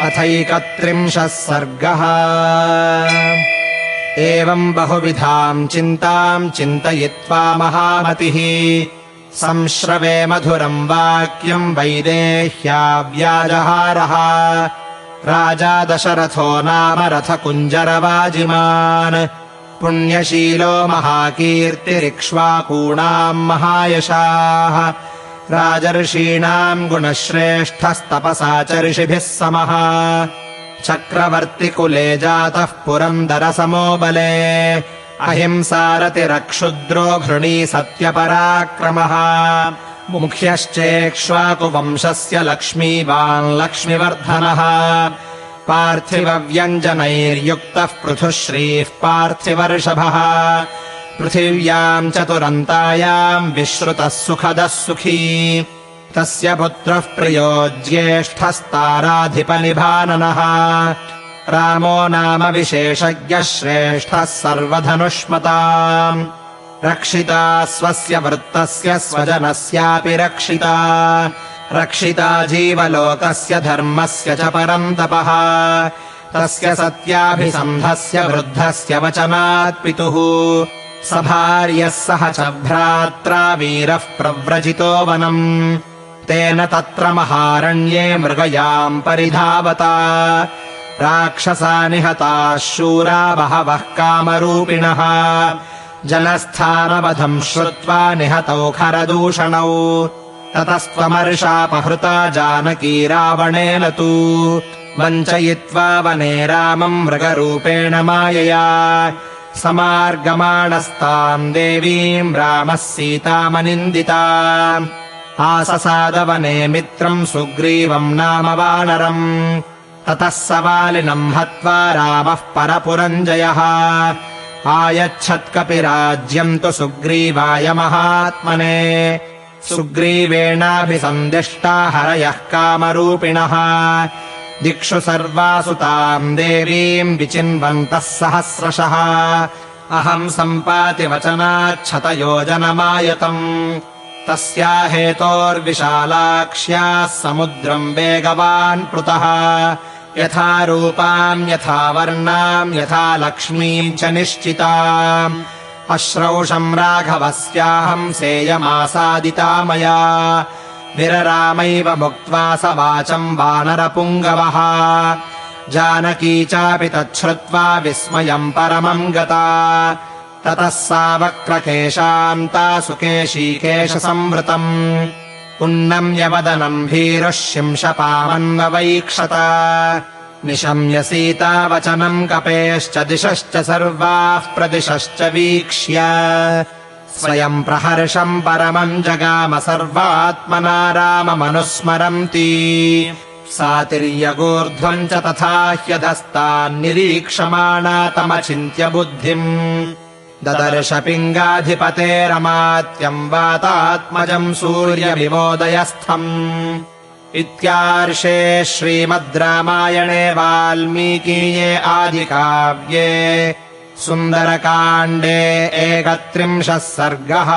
अथैकत्रिंशः सर्गः। एवम् बहुविधाम् चिन्ताम् चिन्तयित्वा महामतिः संश्रवे मधुरम् वाक्यम् वैदेह्याव्याजहारः। राजा दशरथो नाम रथकुञ्जरवाजिमान् पुण्यशीलो महाकीर्तिरिक्ष्वाकूणाम् महायशाः। राजर्षीणाम् गुणश्रेष्ठस्तपसा च ऋषिभिः समः। चक्रवर्तिकुले जातः पुरन्दरसमो बले अहिंसारतिरक्षुद्रो घृणी सत्यपराक्रमः। मुख्यश्चेक्ष्वाकुवंशस्य लक्ष्मीवान् लक्ष्मीवर्धनः। पार्थिवव्यञ्जनैर्युक्तः पृथुश्रीः पार्थिवर्षभः। पृथिव्याम् चतुरन्तायाम् विश्रुतः सुखदः सुखी। तस्य पुत्रः प्रियो ज्येष्ठस्ताराधिपनिभाननः। रामो नाम विशेषज्ञः श्रेष्ठः सर्वधनुष्मताम्। रक्षिता स्वस्य वृत्तस्य स्वजनस्यापि रक्षिता। रक्षिता जीवलोकस्य धर्मस्य च परन्तपः। तस्य सत्याभिसन्धस्य वृद्धस्य वचनात् पितुः। सभार्यः सह च भ्रात्रा वीरः प्रव्रजितो वनम्। तेन तत्र महारण्ये मृगयाम् परिधावता। राक्षसा निहताः शूरा बहवः कामरूपिणः। जनस्थानवधम् श्रुत्वा निहतौ खरदूषणौ। ततस्त्वमर्षापहृता जानकी रावणेन तु। वञ्चयित्वा वने रामम् मृगरूपेण मायया। समार्गमाणस्ताम् देवीम् रामः सीतामनिन्दिता। आससादवने मित्रम् सुग्रीवम् नाम वानरम्। ततः स वालिनम् हत्वा रामः परपुरञ्जयः। आयच्छत्कपिराज्यम् तु सुग्रीवाय महात्मने। सुग्रीवेणाभिसन्दिष्टा हरयः कामरूपिणः। दिक्षु सर्वासु ताम् देवीम् विचिन्वन्तः सहस्रशः। अहम् सम्पाति वचनाच्छतयोजनमायतम्। तस्या हेतोर्विशालाक्ष्याः समुद्रम् वेगवान् प्लुतः। यथा रूपाम् यथा वर्णाम् यथा लक्ष्मीम् च निश्चिताम्। अश्रौषम् राघवस्याहम् सेयमासादिता मया। विररामैव मुक्त्वा स वाचम् वानरपुङ्गवः। जानकी चापि तच्छ्रुत्वा विस्मयम् परमम् गता। ततः सा वक्रकेशान्ता सुकेशीकेशसंवृतम्। उन्नम्यवदनम् भीरुः शिंशपामन्ववैक्षत। निशम्य सीतावचनम् कपेश्च दिशश्च सर्वाः प्रदिशश्च वीक्ष्य। स्वयम् प्रहर्षम् परमम् जगाम सर्वात्मना राममनुस्मरन्ती। सा तिर्यगूर्ध्वम् च तथा ह्यधस्तान्निरीक्षमाणा तमचिन्त्य बुद्धिम्। ददर्श पिङ्गाधिपतेरमात्यम् वातात्मजम् सूर्यमिवोदयस्थम्। इत्यार्षे श्रीमद् रामायणे वाल्मीकीये आदिकाव्ये सुन्दरकाण्डे 31 सर्गः।